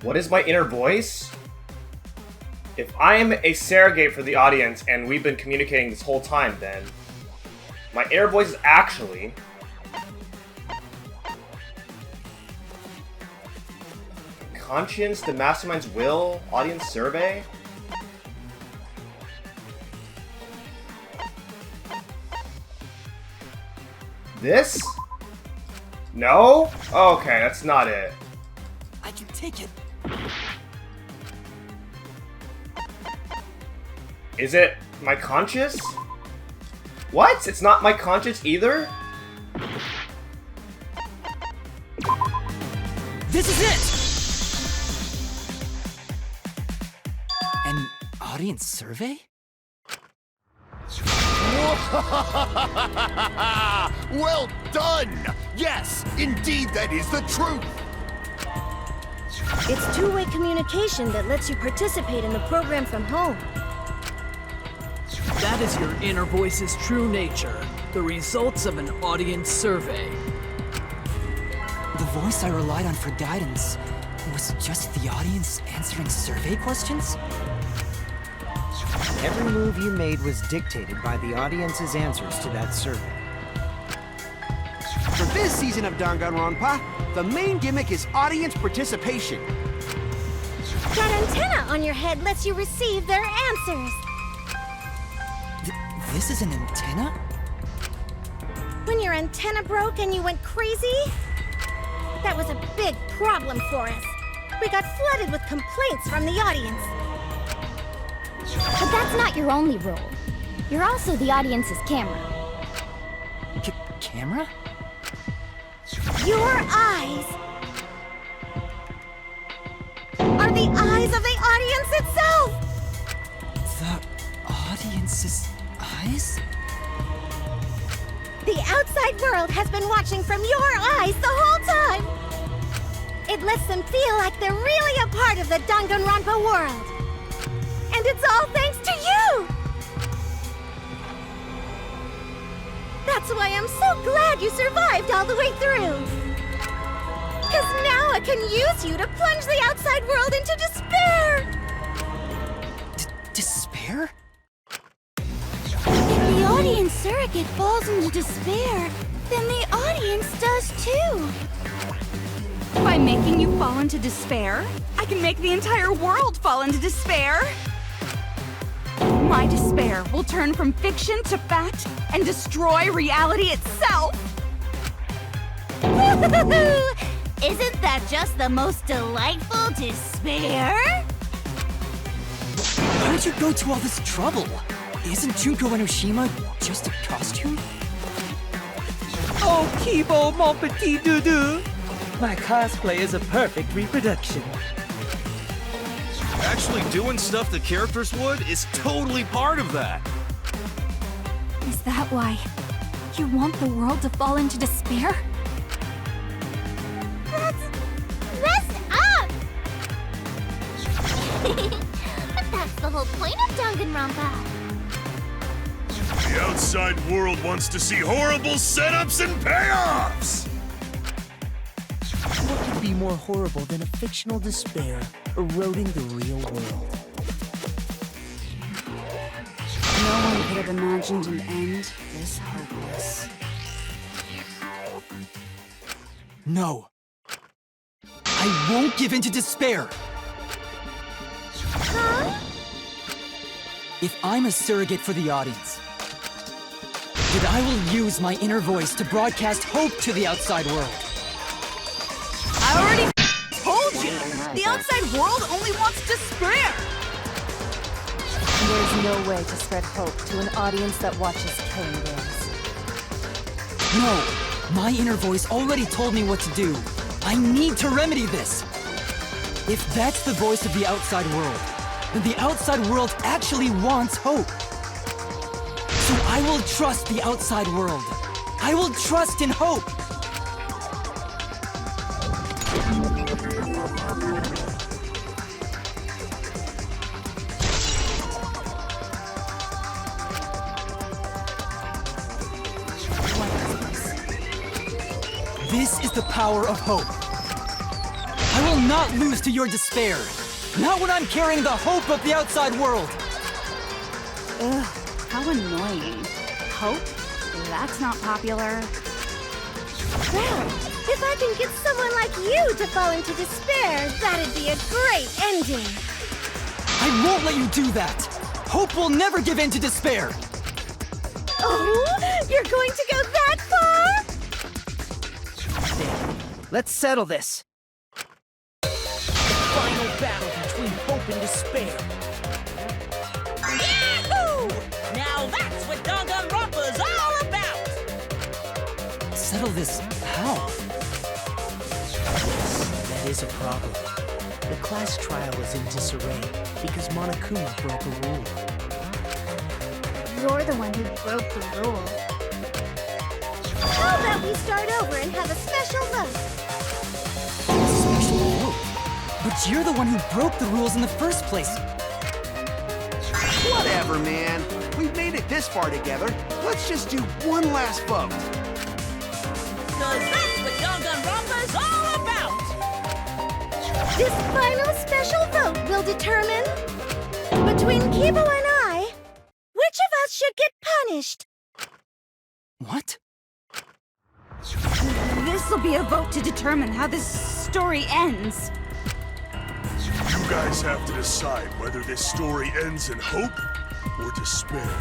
What is my inner voice? If I'm a surrogate for the audience and we've been communicating this whole time, then my inner voice is actually conscience, the mastermind's will, audience survey. This? No? Okay, that's not it. I can take it. Is it my conscience? What? It's not my conscience either? This is it! An audience survey? Well done! Yes, indeed that is the truth! It's two-way communication that lets you participate in the program from home. That is your inner voice's true nature. The results of an audience survey. The voice I relied on for guidance was just the audience answering survey questions? Every move you made was dictated by the audience's answers to that survey. For this season of Danganronpa, the main gimmick is audience participation. That antenna on your head lets you receive their answers. This is an antenna? When your antenna broke and you went crazy, that was a big problem for us. We got flooded with complaints from the audience. But that's not your only role. You're also the audience's camera. Camera? Your eyes are the eyes of the audience itself! The audience's eyes? The outside world has been watching from your eyes the whole time! It lets them feel like they're really a part of the Danganronpa world. And it's all thanks to you! That's why I'm so glad you survived all the way through! Because now I can use you to plunge the outside world into despair! Despair? If the audience surrogate falls into despair, then the audience does too. By making you fall into despair, I can make the entire world fall into despair. My despair will turn from fiction to fact and destroy reality itself. Woohoo! Isn't that just the most delightful despair? Why would you go to all this trouble? Isn't Junko Enoshima just a costume? Oh, Kibo, mon petit doudou! My cosplay is a perfect reproduction. Actually doing stuff the characters would is totally part of that. Is that why you want the world to fall into despair? That's messed up! But that's the whole point of Danganronpa. The outside world wants to see horrible setups and payoffs! What could be more horrible than a fictional despair eroding the real world? No one could have imagined an end this hopeless. No. I won't give in to despair! Huh? If I'm a surrogate for the audience, then I will use my inner voice to broadcast hope to the outside world. I already told you! The outside world only wants despair! There's no way to spread hope to an audience that watches killing games. No! My inner voice already told me what to do. I need to remedy this! If that's the voice of the outside world, then the outside world actually wants hope. So I will trust the outside world. I will trust in hope! This is the power of hope. I I will not lose to your despair. Not when I'm carrying the hope of the outside world. Ugh, how annoying. Hope? That's not popular. Well, if I can get someone like you to fall into despair, that'd be a great ending. I won't let you do that. Hope will never give in to despair. Oh, you're going to go that far? There. Let's settle this. The final battle between hope and despair. Yahoo! Now that's what Danganronpa's all about! Settle this how? Yes, that is a problem. The class trial is in disarray because Monokuma broke a rule. You're the one who broke the rule. How about we start over and have a special vote? Special vote? But you're the one who broke the rules in the first place. Whatever, man. We've made it this far together. Let's just do one last vote. Cause that's what Danganronpa's all about! This final special vote will determine, between Kibo and I, which of us should get punished. What? This'll be a vote to determine how this story ends. You guys have to decide whether this story ends in hope or despair.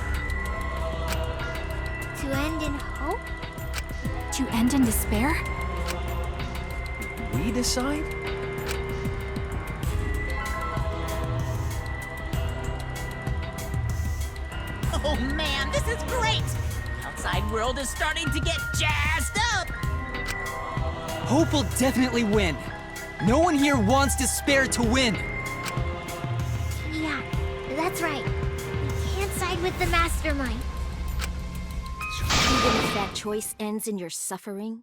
To end in hope? To end in despair? We decide? Oh man, this is great! The outside world is starting to get jazzed up! Hope will definitely win. No one here wants despair to win. Yeah, that's right. We can't side with the mastermind. Even if that choice ends in your suffering?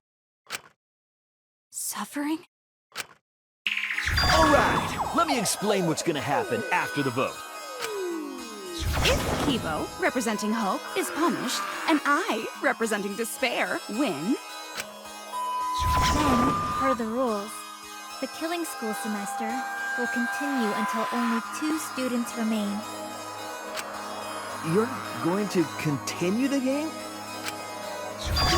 Suffering? All right, let me explain what's gonna happen after the vote. If Kibo, representing hope, is punished, and I, representing despair, win, Then, per the rules, the killing school semester will continue until only 2 students remain. You're going to continue the game?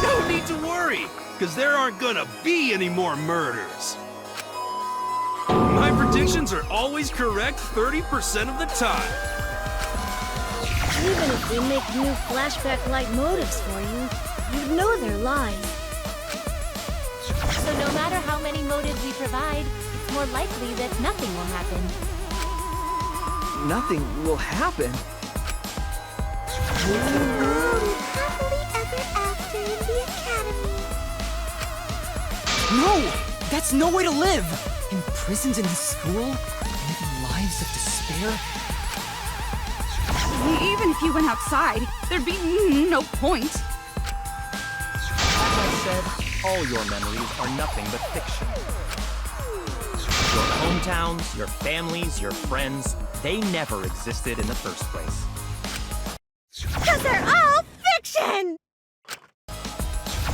No need to worry, because there aren't gonna be any more murders. My predictions are always correct 30% of the time. Even if we make new flashback-like motives for you, you'd know they're lies. So no matter how many motives we provide, it's more likely that nothing will happen. Nothing will happen. Happily ever after in the academy. No! That's no way to live! Imprisoned in this school? Living lives of despair? even if you went outside, there'd be no point. As I said, all your memories are nothing but fiction. Your hometowns, your families, your friends, they never existed in the first place. 'Cause they're all fiction!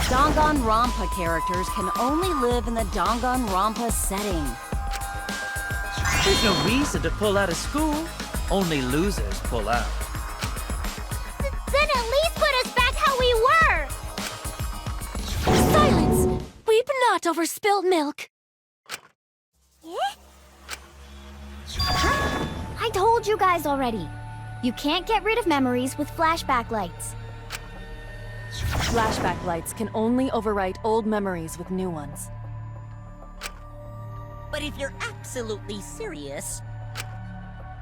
Danganronpa characters can only live in the Danganronpa setting. There's no reason to pull out of school. Only losers pull out. Then at least put us back how we were! Silence! Weep not over spilled milk. I told you guys already. You can't get rid of memories with flashback lights. Flashback lights can only overwrite old memories with new ones. But if you're absolutely serious,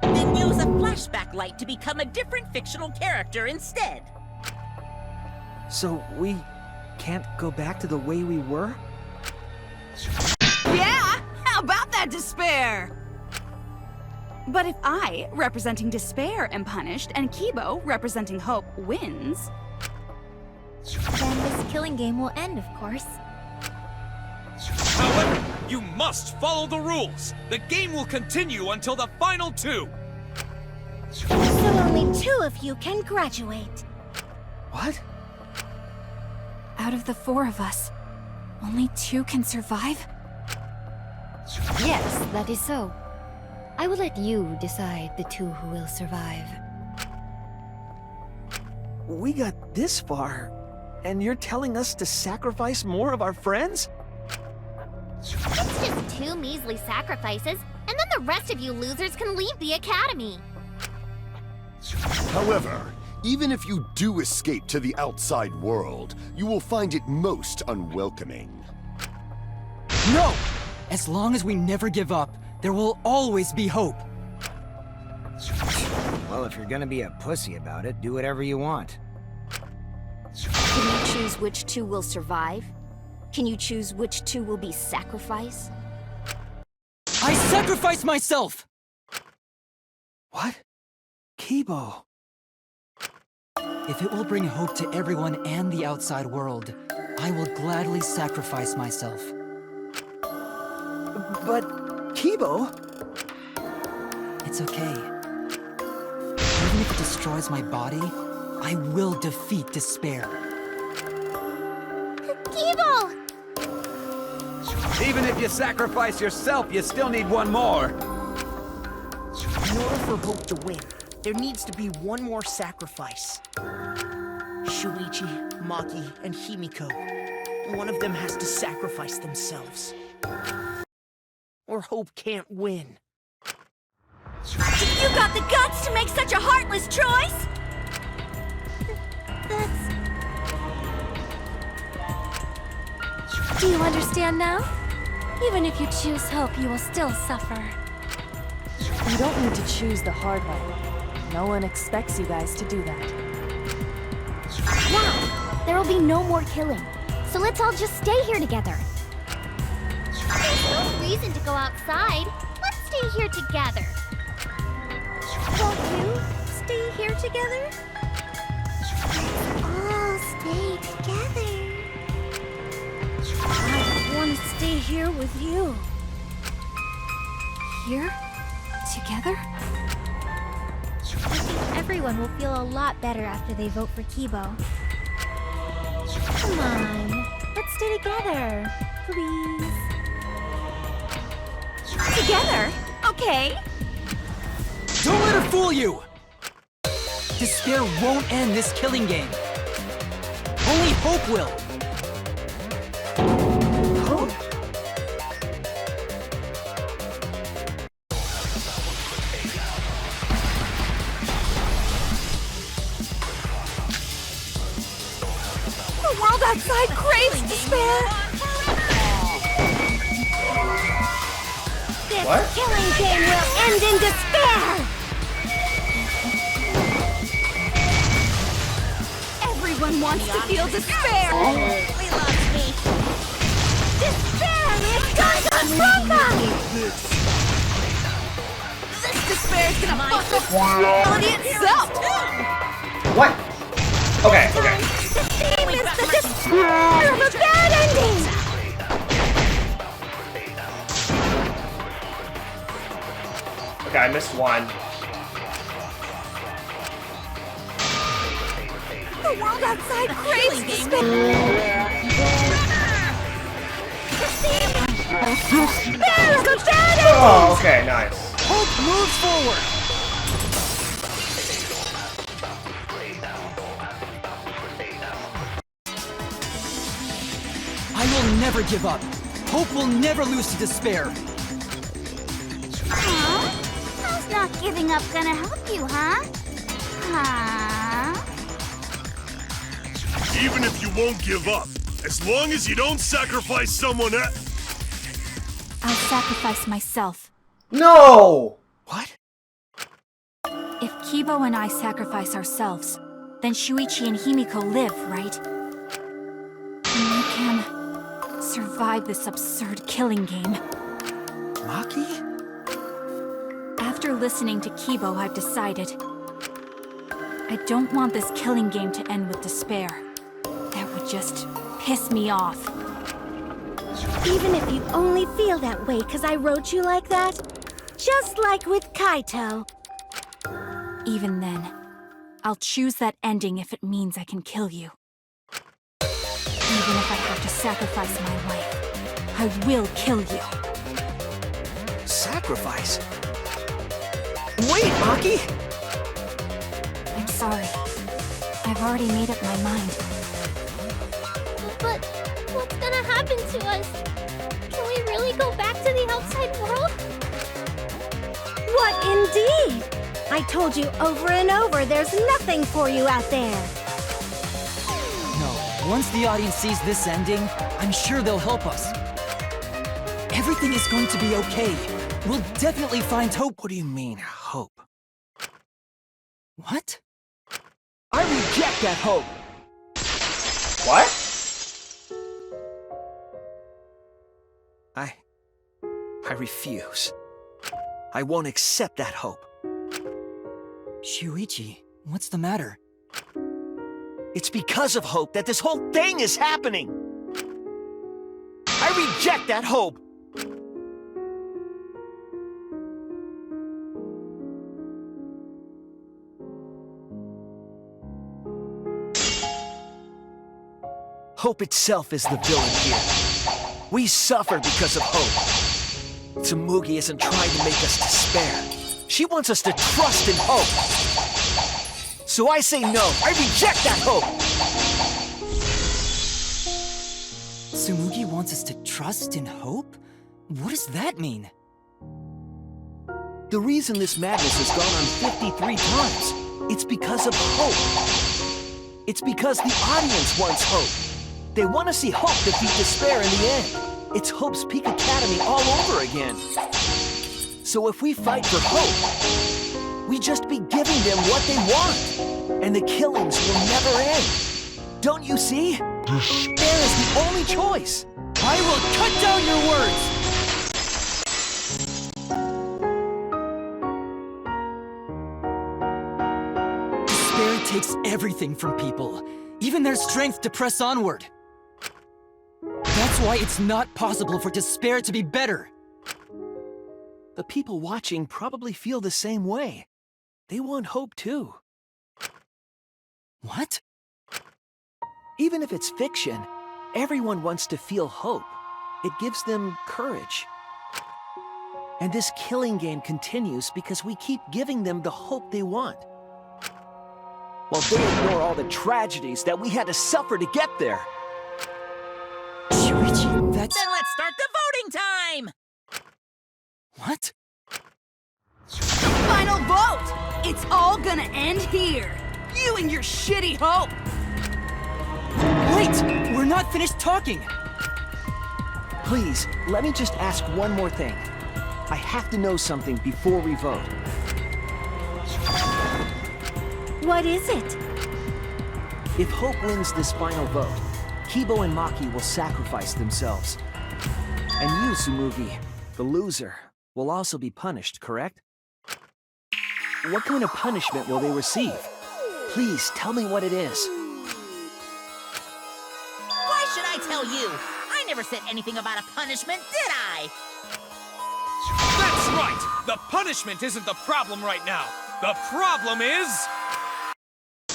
then use a flashback light to become a different fictional character instead. So we can't go back to the way we were? Yeah! How about that despair? But if I, representing despair, am punished, and Kibo, representing hope, wins... Then this killing game will end, of course. However, you must follow the rules. The game will continue until the final two. So only 2 of you can graduate. What? Out of the 4 of us, only 2 can survive? Yes, that is so. I will let you decide the two who will survive. We got this far, and you're telling us to sacrifice more of our friends? It's just 2 measly sacrifices, and then the rest of you losers can leave the academy. However, even if you do escape to the outside world, you will find it most unwelcoming. No! As long as we never give up, there will always be hope. Well, if you're gonna be a pussy about it, do whatever you want. Can you choose which two will survive? Can you choose which two will be sacrificed? I sacrifice myself! What? Kibo. If it will bring hope to everyone and the outside world, I will gladly sacrifice myself. But, Kibo... It's okay. Even if it destroys my body, I will defeat despair. Kibo! Even if you sacrifice yourself, you still need one more. In order for hope to win, there needs to be one more sacrifice. Shuichi, Maki, and Himiko. One of them has to sacrifice themselves. Or hope can't win. You got the guts to make such a heartless choice? Do you understand now? Even if you choose hope, you will still suffer. You don't need to choose the hard way. No one expects you guys to do that. Now, there will be no more killing. So let's all just stay here together. There's no reason to go outside. Let's stay here together. Won't you stay here together? All stay together. I want to stay here with you. Here? Together? I think everyone will feel a lot better after they vote for Kibo. Come on, let's stay together, please. Together? Okay. Don't let her fool you! Despair won't end this killing game. Only hope will. Hope? The world outside craves despair. This What? killing game will end in despair! Everyone wants to feel despair. We lost me. Despair is Danganronpa! This despair is gonna fuck up reality itself. What? Okay, okay. The theme is the despair of a bad ending! Okay, I missed one. The world outside craves despair. Despair of a bad ending! Oh, okay, nice. Hope moves forward! I will never give up. Hope will never lose to despair. How's not giving up gonna help you, huh? Even if you won't give up, as long as you don't sacrifice someone else. I'll sacrifice myself. No! What? If Kibo and I sacrifice ourselves, then Shuichi and Himiko live, right? And we can survive this absurd killing game. Maki? After listening to Kibo, I've decided I don't want this killing game to end with despair. That would just piss me off. Even if you only feel that way because I wrote you like that, just like with Kaito. Even then, I'll choose that ending if it means I can kill you. Even if I have to sacrifice my life, I will kill you. sacrifice? Wait, Maki! I'm sorry. I've already made up my mind. But what's gonna happen to us? Can we really go back to the outside world? What indeed? I told you over and over there's nothing for you out there. No, once the audience sees this ending, I'm sure they'll help us. Everything is going to be okay. We'll definitely find hope. What do you mean, hope? What? I reject that hope! What? I refuse. I won't accept that hope. Shuichi, what's the matter? It's because of hope that this whole thing is happening! I reject that hope! Hope itself is the villain here. We suffer because of hope. Tsumugi isn't trying to make us despair. She wants us to trust in hope. So I say no. I reject that hope! Tsumugi wants us to trust in hope? What does that mean? The reason this madness has gone on 53 times, it's because of hope. It's because the audience wants hope. They want to see hope defeat despair in the end. It's Hope's Peak Academy all over again. So if we fight for hope, we just be giving them what they want. And the killings will never end. Don't you see? Despair is the only choice. I will cut down your words! Despair takes everything from people, even their strength to press onward. That's why it's not possible for despair to be better. The people watching probably feel the same way. They want hope too. What? Even if it's fiction, everyone wants to feel hope. It gives them courage. And this killing game continues because we keep giving them the hope they want. While they ignore all the tragedies that we had to suffer to get there. Shuichi, that's... Then let's start the voting time! What? Final vote! It's all gonna end here! You and your shitty hope! Wait! We're not finished talking! Please, let me just ask one more thing. I have to know something before we vote. What is it? If Hope wins this final vote, Kibo and Maki will sacrifice themselves. And you, Tsumugi, the loser, will also be punished, correct? What kind of punishment will they receive? Please, tell me what it is. Why should I tell you? I never said anything about a punishment, did I? That's right! The punishment isn't the problem right now. The problem is...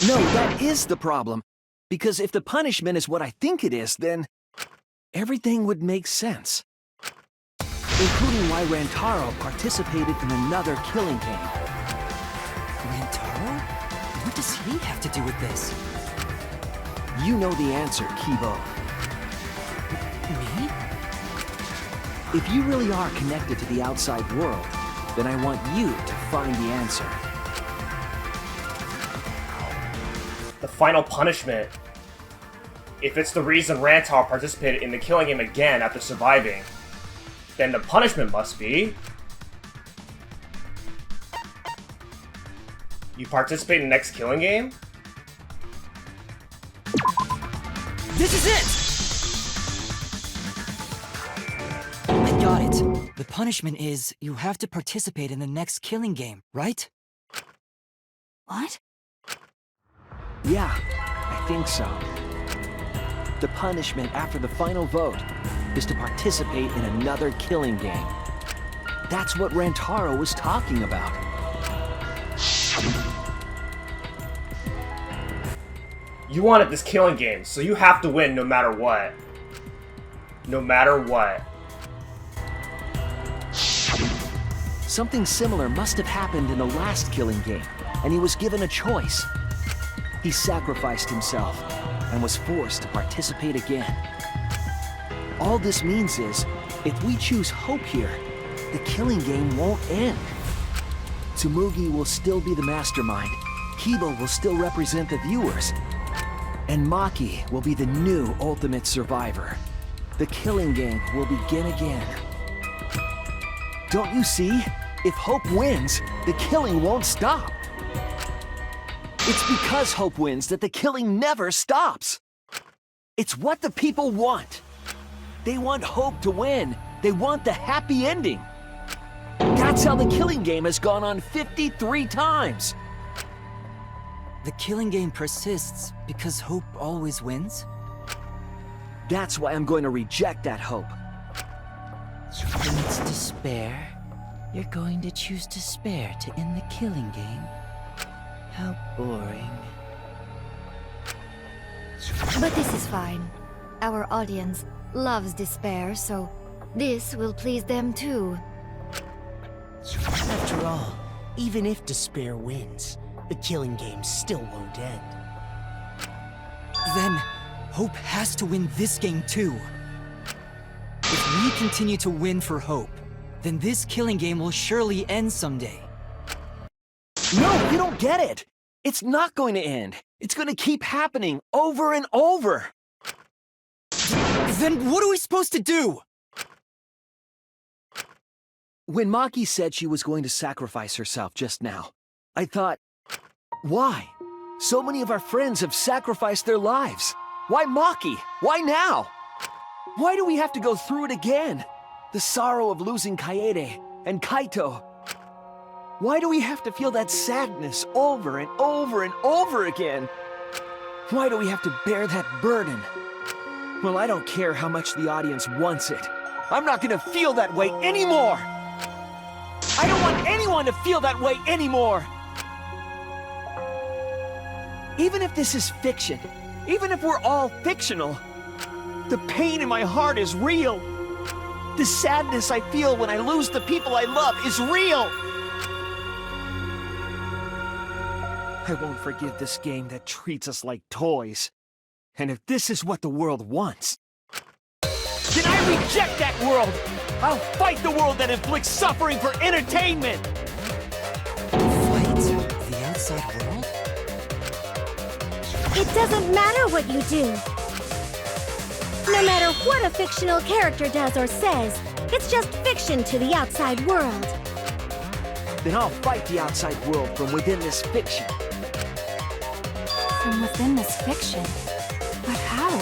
No, that is the problem. Because if the punishment is what I think it is, then everything would make sense. Including why Rantaro participated in another killing game. Rantaro? What does he have to do with this? You know the answer, Kibo. Me? If you really are connected to the outside world, then I want you to find the answer. The final punishment. If it's the reason Rantaro participated in the killing game again after surviving, then the punishment must be... You participate in the next killing game? This is it! I got it. The punishment is you have to participate in the next killing game, right? What? Yeah, I think so. The punishment after the final vote is to participate in another killing game. That's what Rantaro was talking about. You wanted this killing game, so you have to win no matter what. No matter what. Something similar must have happened in the last killing game, and he was given a choice. He sacrificed himself and was forced to participate again. All this means is, if we choose hope here, the killing game won't end. Tsumugi will still be the mastermind, Kiba will still represent the viewers, and Maki will be the new ultimate survivor. The killing game will begin again. Don't you see? If Hope wins, the killing won't stop. It's because Hope wins that the killing never stops. It's what the people want. They want Hope to win. They want the happy ending. That's how the killing game has gone on 53 times. The killing game persists because hope always wins? That's why I'm going to reject that hope. When it's despair, you're going to choose despair to end the killing game? How boring. But this is fine. Our audience loves despair, so this will please them too. After all, even if despair wins, the killing game still won't end. Then, hope has to win this game too. If we continue to win for hope, then this killing game will surely end someday. No, you don't get it! It's not going to end. It's going to keep happening over and over. Then what are we supposed to do? When Maki said she was going to sacrifice herself just now, I thought, why? So many of our friends have sacrificed their lives. Why Maki? Why now? Why do we have to go through it again? The sorrow of losing Kaede and Kaito. Why do we have to feel that sadness over and over and over again? Why do we have to bear that burden? Well, I don't care how much the audience wants it. I'm not gonna feel that way anymore! I don't want anyone to feel that way anymore! Even if this is fiction, even if we're all fictional, the pain in my heart is real. The sadness I feel when I lose the people I love is real. I won't forgive this game that treats us like toys. And if this is what the world wants, then I reject that world! I'll fight the world that inflicts suffering for entertainment! Fight the outside world? It doesn't matter what you do. No matter what a fictional character does or says, it's just fiction to the outside world. Then I'll fight the outside world from within this fiction. From within this fiction? But how?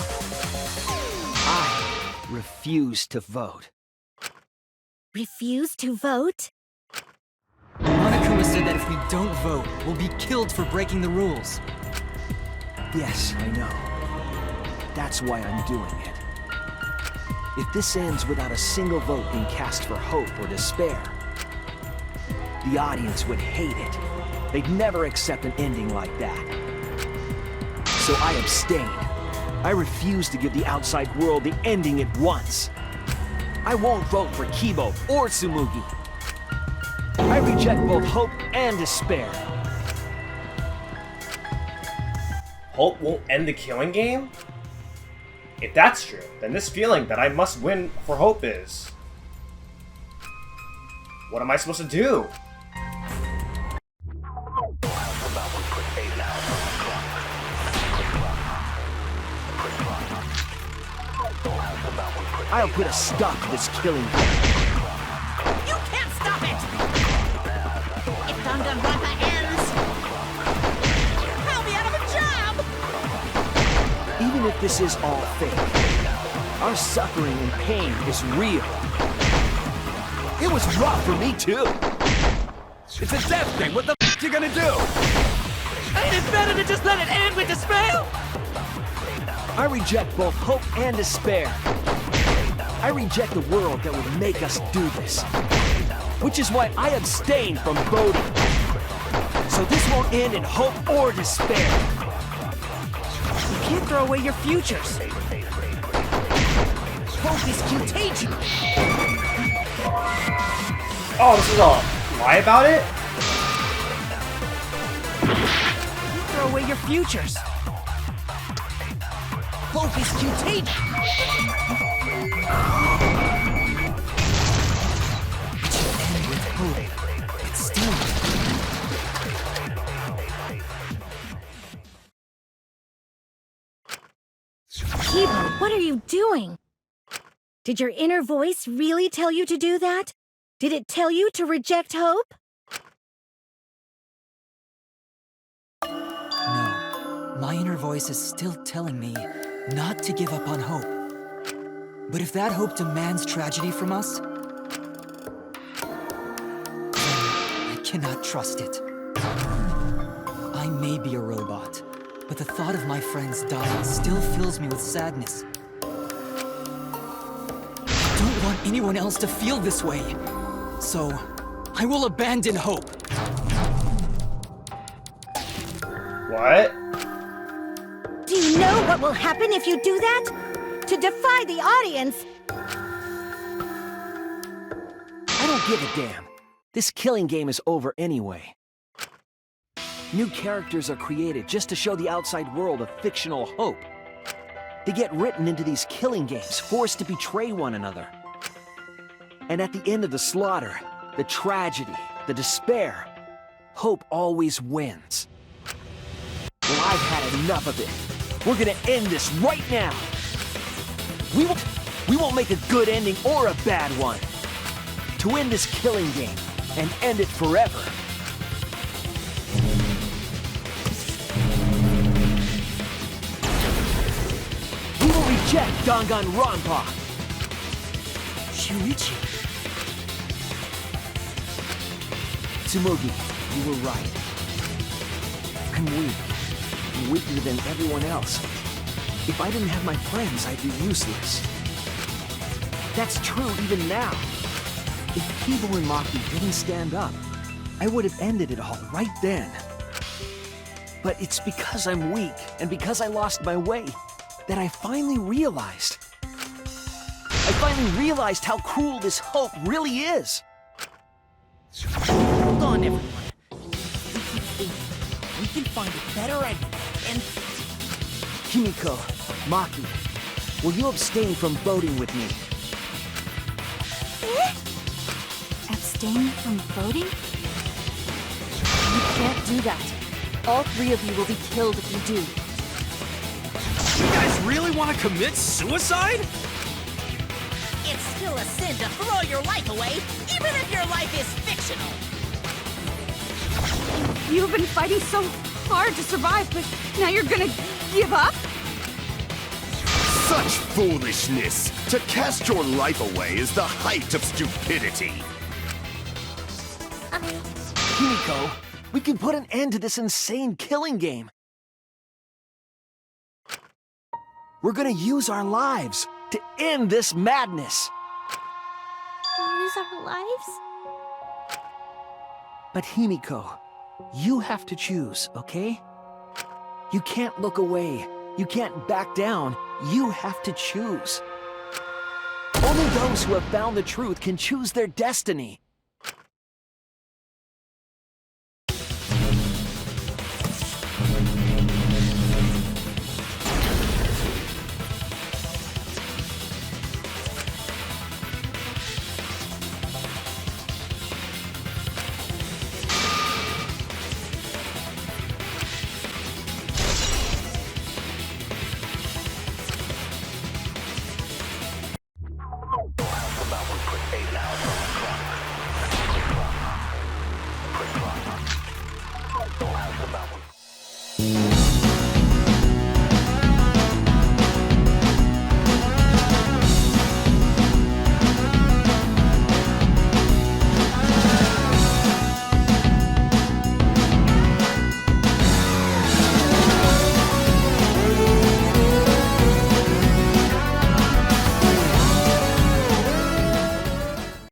I refuse to vote. Refuse to vote? Monokuma said that if we don't vote, we'll be killed for breaking the rules. Yes, I know. That's why I'm doing it. If this ends without a single vote being cast for hope or despair, the audience would hate it. They'd never accept an ending like that. So I abstain. I refuse to give the outside world the ending it wants. I won't vote for Kibo or Tsumugi. I reject both hope and despair. Hope won't end the killing game? If that's true, then this feeling that I must win for hope is... what am I supposed to do? I'll put a stop to this killing game. You can't stop it! If Danganronpa ends, I'll be out of a job! Even if this is all fake, our suffering and pain is real. It was rough for me too. It's a death thing. What the f you gonna do? Ain't it better to just let it end with despair? I reject both hope and despair. I reject the world that would make us do this. Which is why I abstain from voting. So this won't end in hope or despair. You can't throw away your futures. Hope is contagious. Oh, this is all lie about it? Throw away your futures. Hope is contagious. It's still... Kibo, what are you doing? Did your inner voice really tell you to do that? Did it tell you to reject hope? No. My inner voice is still telling me not to give up on hope. But if that hope demands tragedy from us, then I cannot trust it. I may be a robot, but the thought of my friends dying still fills me with sadness. I don't want anyone else to feel this way, so I will abandon hope. What? Do you know what will happen if you do that? To defy the audience! I don't give a damn. This killing game is over anyway. New characters are created just to show the outside world a fictional hope. They get written into these killing games, forced to betray one another. And at the end of the slaughter, the tragedy, the despair, hope always wins. Well, I've had enough of it. We're gonna end this right now. We won't make a good ending or a bad one. To end this killing game and end it forever. We will reject Danganronpa. Shuichi. Tsumugi, you were right. I'm weak. I'm weaker than everyone else. If I didn't have my friends, I'd be useless. That's true even now. If Kibo and Maki didn't stand up, I would have ended it all right then. But it's because I'm weak, and because I lost my way, that I finally realized. How cruel this hope really is. Hold on, everyone. We can find a better ending, and... Himiko, Maki, will you abstain from voting with me? Abstain from voting? You can't do that. All three of you will be killed if you do. You guys really want to commit suicide? It's still a sin to throw your life away, even if your life is fictional. You've been fighting so hard to survive, but now you're gonna give up? Such foolishness! To cast your life away is the height of stupidity. Himiko, we can put an end to this insane killing game. We're gonna use our lives to end this madness. Use our lives? But Himiko, you have to choose, okay? You can't look away. You can't back down. You have to choose. Only those who have found the truth can choose their destiny.